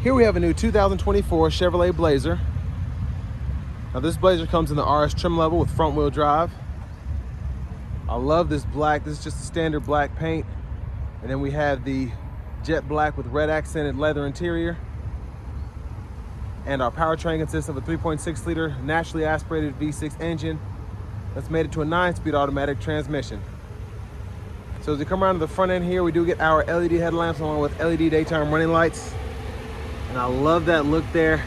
Here we have a new 2024 Chevrolet Blazer. Now this Blazer comes in the RS trim level with front wheel drive. I love this black. This is just a standard black paint. And then we have the jet black with red accented leather interior. And our powertrain consists of a 3.6 liter naturally aspirated V6 engine that's made it to a 9-speed automatic transmission. So as we come around to the front end here, we do get our LED headlamps along with LED daytime running lights. And I love that look there.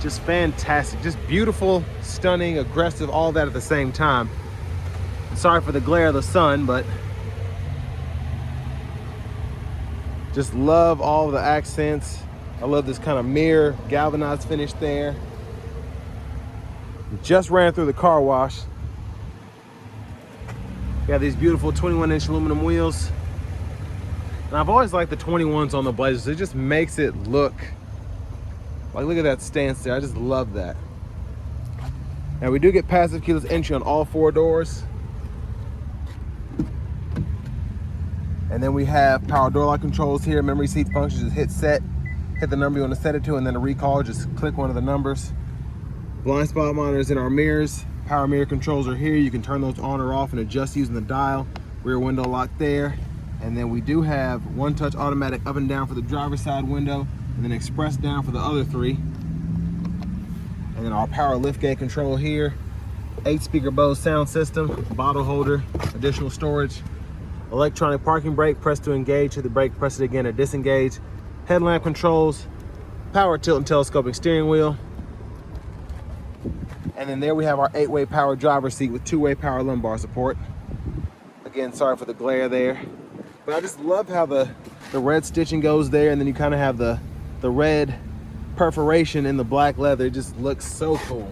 Just fantastic, just beautiful, stunning, aggressive, all that at the same time. Sorry for the glare of the sun, but just love all the accents. I love this kind of mirror galvanized finish there. Just ran through the car wash. Got these beautiful 21-inch aluminum wheels. And I've always liked the 21s on the Blazers. It just makes it look like, look at that stance there. I just love that. Now we do get passive keyless entry on all 4 doors. And then we have power door lock controls here. Memory seat functions, just hit set, hit the number you want to set it to, and then a recall, just click one of the numbers. Blind spot monitors in our mirrors. Power mirror controls are here. You can turn those on or off and adjust using the dial. Rear window lock there. And then we do have one-touch automatic up and down for the driver's side window, and then express down for the other 3. And then our power liftgate control here. 8-speaker Bose sound system, bottle holder, additional storage. Electronic parking brake, press to engage, hit the brake, press it again to disengage. Headlamp controls, power tilt and telescoping steering wheel. And then there we have our 8-way power driver's seat with 2-way power lumbar support. Again, sorry for the glare there. But I just love how the red stitching goes there, and then you kind of have the red perforation in the black leather. It just looks so cool.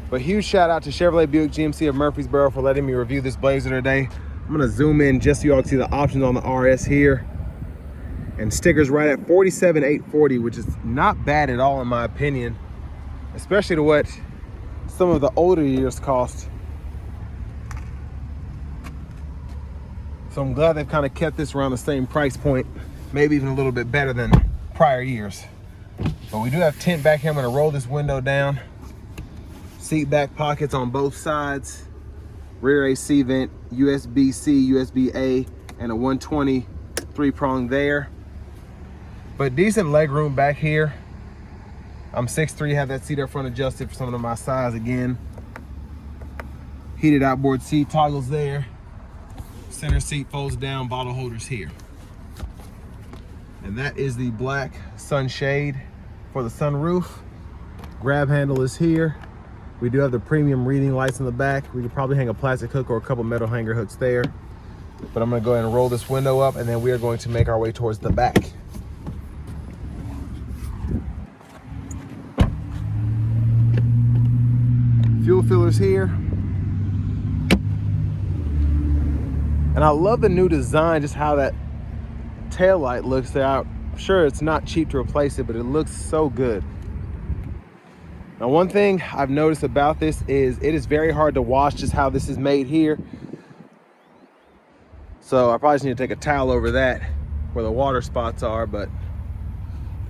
But huge shout out to Chevrolet Buick GMC of Murfreesboro for letting me review this Blazer today. I'm gonna zoom in just so y'all can see the options on the RS here. And stickers right at $47,840, which is not bad at all in my opinion, especially to what some of the older years cost. So I'm glad they've kind of kept this around the same price point, maybe even a little bit better than prior years. But we do have tint back here. I'm gonna roll this window down. Seat back pockets on both sides. Rear AC vent, USB-C, USB-A, and a 120 3-prong there. But decent leg room back here. I'm 6'3", have that seat up front adjusted for someone of my size again. Heated outboard seat toggles there. Center seat folds down, bottle holders here. And that is the black sunshade for the sunroof. Grab handle is here. We do have the premium reading lights in the back. We could probably hang a plastic hook or a couple metal hanger hooks there. But I'm gonna go ahead and roll this window up, and then we are going to make our way towards the back. Fuel fillers here. And I love the new design, just how that tail light looks there. I'm sure it's not cheap to replace it, but it looks so good. Now, one thing I've noticed about this is it is very hard to wash just how this is made here. So I probably just need to take a towel over that where the water spots are, but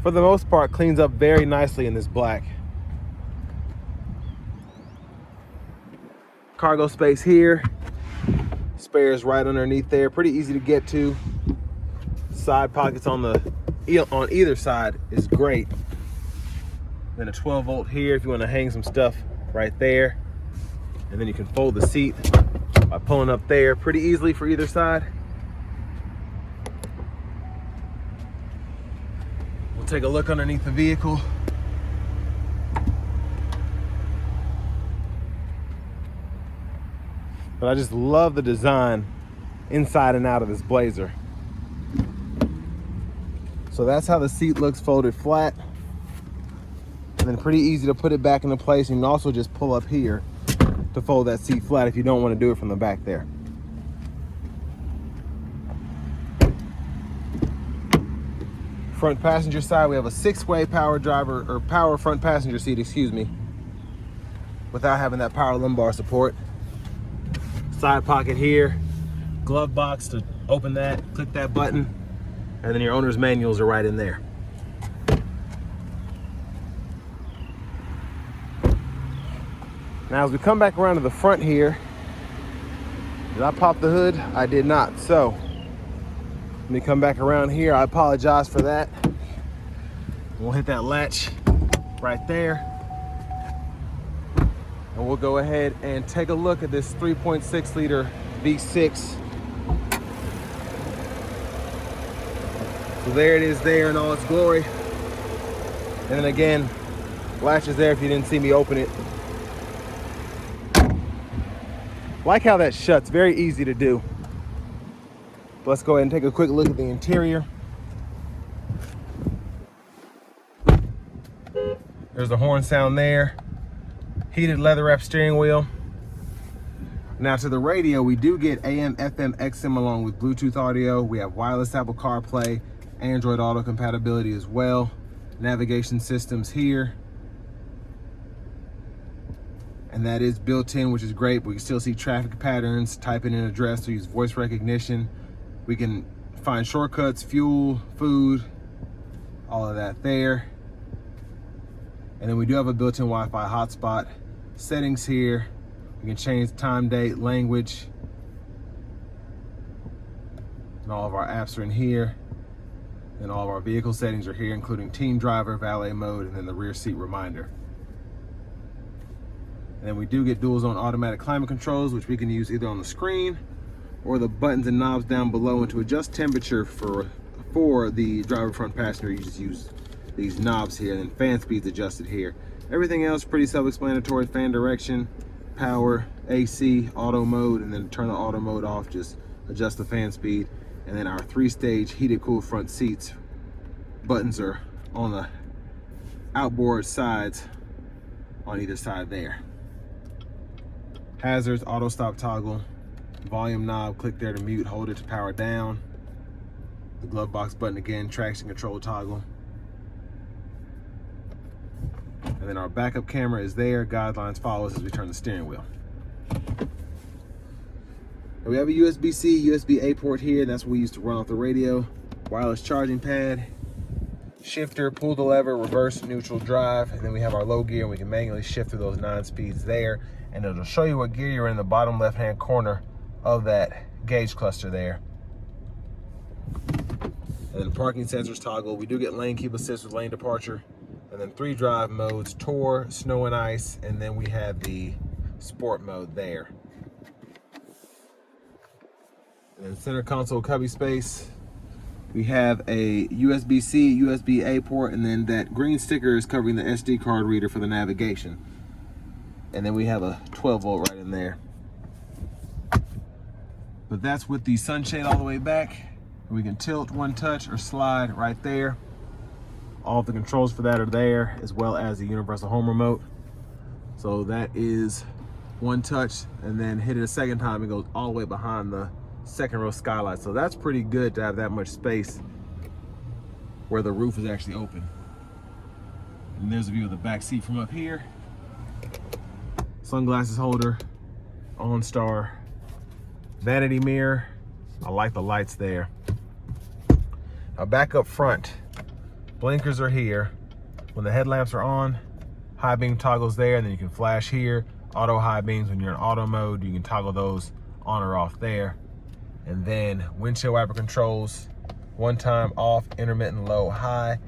for the most part, cleans up very nicely in this black. Cargo space here. Spares right underneath there, pretty easy to get to. Side pockets on either side is great. Then a 12-volt here if you want to hang some stuff right there. And then you can fold the seat by pulling up there pretty easily for either side. We'll take a look underneath the vehicle. But I just love the design inside and out of this Blazer. So that's how the seat looks folded flat. And then pretty easy to put it back into place. You can also just pull up here to fold that seat flat if you don't want to do it from the back there. Front passenger side, we have a 6-way power front passenger seat, excuse me, without having that power lumbar support. Side pocket here, glove box to open that, click that button. And then your owner's manuals are right in there. Now as we come back around to the front here, did I pop the hood? I did not. So let me come back around here. I apologize for that. We'll hit that latch right there. And we'll go ahead and take a look at this 3.6 liter V6. So there it is there in all its glory. And then again, latch is there if you didn't see me open it. Like how that shuts, very easy to do. But let's go ahead and take a quick look at the interior. There's the horn sound there. Heated leather wrap steering wheel. Now to the radio, we do get AM, FM, XM along with Bluetooth audio. We have wireless Apple CarPlay, Android Auto compatibility as well. Navigation systems here. And that is built in, which is great. But we can still see traffic patterns, type in an address, to use voice recognition. We can find shortcuts, fuel, food, all of that there. And then we do have a built-in Wi-Fi hotspot. Settings here. We can change time, date, language. And all of our apps are in here. And all of our vehicle settings are here, including team driver, valet mode, and then the rear seat reminder. And then we do get dual zone automatic climate controls, which we can use either on the screen or the buttons and knobs down below. And to adjust temperature for the driver front passenger, you just use these knobs here, and then fan speeds adjusted here. Everything else pretty self-explanatory. Fan direction, power, AC, auto mode, and then turn the auto mode off, just adjust the fan speed. And then our 3-stage heated cool front seats. Buttons are on the outboard sides on either side there. Hazards, auto stop toggle, volume knob, click there to mute, hold it to power down. The glove box button again, traction control toggle. And then our backup camera is there. Guidelines follow us as we turn the steering wheel. And we have a USB-C, USB-A port here. That's what we use to run off the radio. Wireless charging pad, shifter, pull the lever, reverse, neutral, drive. And then we have our low gear, and we can manually shift through those 9 speeds there. And it'll show you what gear you're in the bottom left-hand corner of that gauge cluster there. And then parking sensors toggle. We do get lane keep assist with lane departure. And then 3 drive modes, Tour, Snow and Ice, and then we have the Sport mode there. And then center console cubby space. We have a USB-C, USB-A port, and then that green sticker is covering the SD card reader for the navigation. And then we have a 12 volt right in there. But that's with the sunshade all the way back. We can tilt, one touch, or slide right there. All of the controls for that are there, as well as the universal home remote. So that is one touch, and then hit it a second time, it goes all the way behind the second row skylight. So that's pretty good to have that much space where the roof is actually open. And there's a view of the back seat from up here. Sunglasses holder, OnStar, vanity mirror. I like the lights there. Now back up front, blinkers are here. When the headlamps are on, high beam toggles there, and then you can flash here. Auto high beams, when you're in auto mode, you can toggle those on or off there. And then windshield wiper controls, one time off, intermittent, low, high.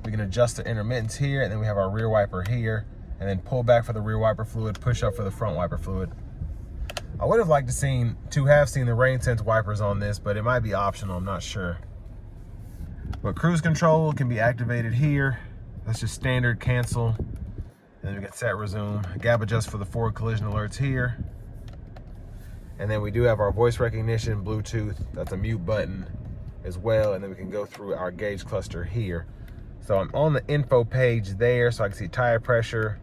We can adjust the intermittents here, and then we have our rear wiper here, and then pull back for the rear wiper fluid, push up for the front wiper fluid. I would have liked to have seen the rain sense wipers on this, but it might be optional, I'm not sure. But cruise control can be activated here. That's just standard, cancel. And then we can set resume. Gap adjust for the forward collision alerts here. And then we do have our voice recognition, Bluetooth. That's a mute button as well. And then we can go through our gauge cluster here. So I'm on the info page there, so I can see tire pressure,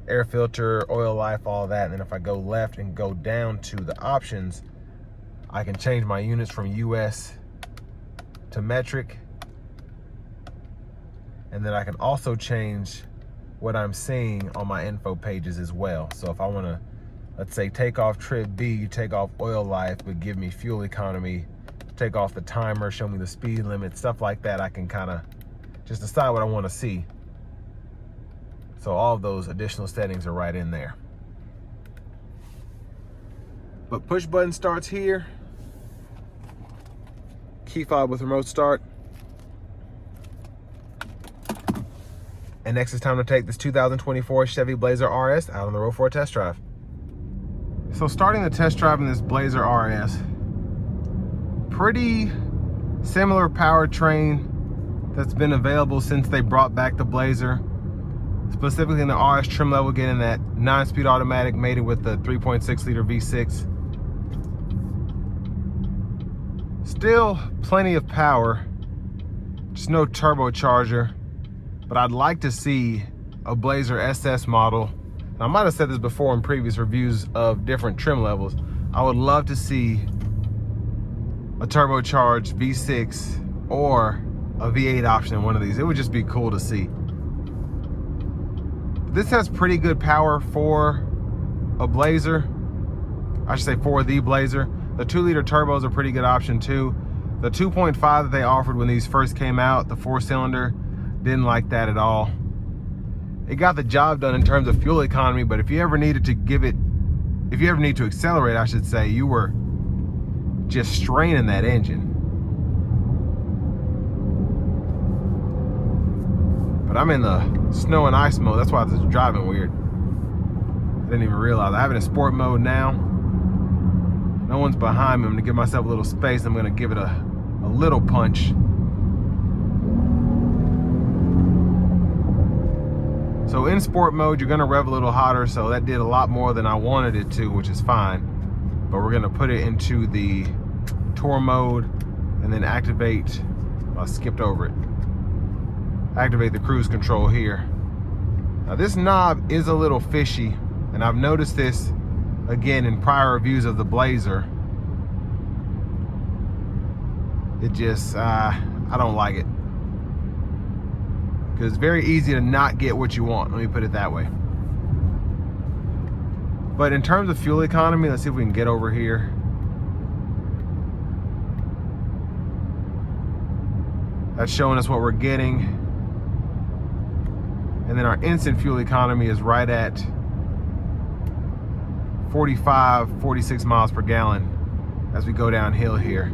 air filter, oil life, all that. And then if I go left and go down to the options, I can change my units from US to metric. And then I can also change what I'm seeing on my info pages as well. So if I want to, let's say, take off trip B, take off oil life, but give me fuel economy take off the timer, show me the speed limit, stuff like that. I can kind of just decide what I want to see. So all of those additional settings are right in there. But push button starts here. Key fob with remote start. And next it's time to take this 2024 Chevy Blazer RS out on the road for a test drive. So starting the test drive in this Blazer RS, pretty similar powertrain that's been available since they brought back the Blazer. Specifically in the RS trim level, getting that 9-speed automatic mated with the 3.6 liter V6. Still plenty of power, just no turbocharger. But I'd like to see a Blazer SS model. And I might have said this before in previous reviews of different trim levels. I would love to see a turbocharged V6 or a V8 option in one of these. It would just be cool to see. This has pretty good power for a Blazer. I should say for the Blazer. The 2-liter turbos are a pretty good option too. The 2.5 that they offered when these first came out, the 4-cylinder, didn't like that at all. It got the job done in terms of fuel economy, but if you ever needed to if you ever need to accelerate, I should say, you were just straining that engine. But I'm in the snow and ice mode. That's why this is driving weird. I didn't even realize. I have it in sport mode now. No one's behind me. I'm gonna give myself a little space. I'm gonna give it a little punch. So in sport mode, you're gonna rev a little hotter, so that did a lot more than I wanted it to, which is fine. But we're gonna put it into the tour mode and then activate, I skipped over it. Activate the cruise control here. Now this knob is a little fishy, and I've noticed this again in prior reviews of the Blazer. It just, I don't like it. Because it's very easy to not get what you want, let me put it that way. But in terms of fuel economy, let's see if we can get over here. That's showing us what we're getting. And then our instant fuel economy is right at 46 miles per gallon as we go downhill here.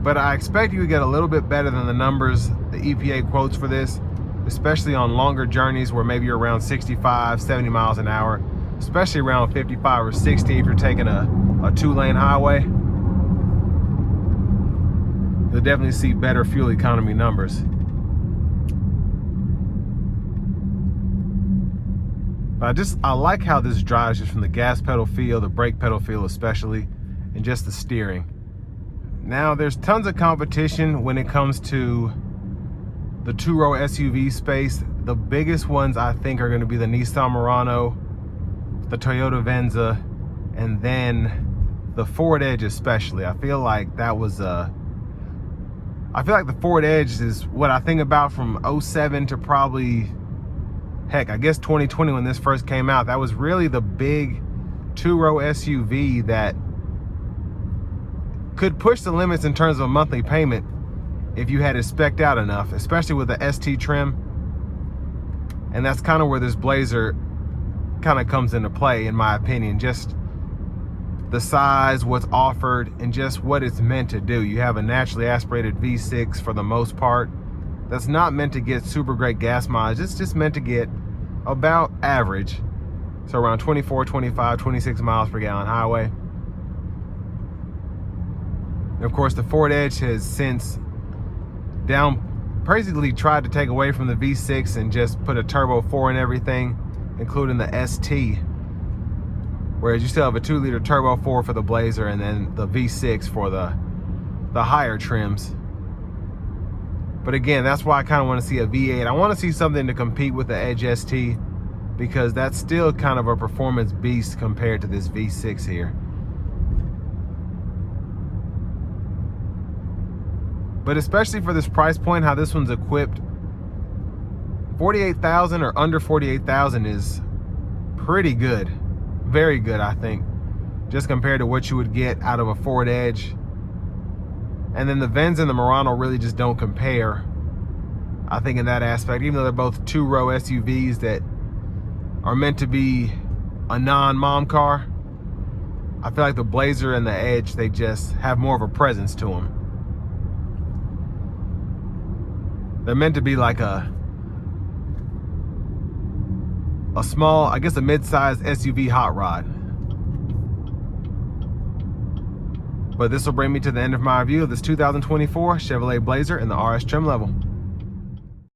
But I expect you to get a little bit better than the numbers the EPA quotes for this, especially on longer journeys where maybe you're around 65, 70 miles an hour, especially around 55 or 60 if you're taking a 2-lane highway. You'll definitely see better fuel economy numbers. But I like how this drives, just from the gas pedal feel, the brake pedal feel especially, and just the steering. Now there's tons of competition when it comes to the 2-row SUV space. The biggest ones I think are going to be the Nissan Murano, the Toyota Venza, and then the Ford Edge especially. I feel like that was I feel like the Ford Edge is what I think about from 07 to probably, heck, I guess 2020 when this first came out. That was really the big 2-row SUV that could push the limits in terms of a monthly payment if you had it spec'd out enough, especially with the ST trim. And that's kind of where this Blazer kind of comes into play, in my opinion. Just the size, what's offered, and just what it's meant to do. You have a naturally aspirated V6 for the most part. That's not meant to get super great gas mileage. It's just meant to get about average. So around 24, 25, 26 miles per gallon highway. And of course, the Ford Edge has since basically tried to take away from the V6 and just put a turbo 4 in everything, including the ST. Whereas you still have a 2-liter turbo 4 for the Blazer, and then the V6 for the higher trims. But again, that's why I kind of want to see a V8. I want to see something to compete with the Edge ST, because that's still kind of a performance beast compared to this V6 here. But especially for this price point, how this one's equipped, 48,000 or under 48,000 is pretty good. Very good, I think. just compared to what you would get out of a Ford Edge. And then the Venza and the Murano really just don't compare, I think, in that aspect, even though they're both two-row SUVs that are meant to be a non-mom car. I feel like the Blazer and the Edge, they just have more of a presence to them. They're meant to be like a small, I guess a mid-sized SUV hot rod. But this will bring me to the end of my review of this 2024 Chevrolet Blazer in the RS trim level.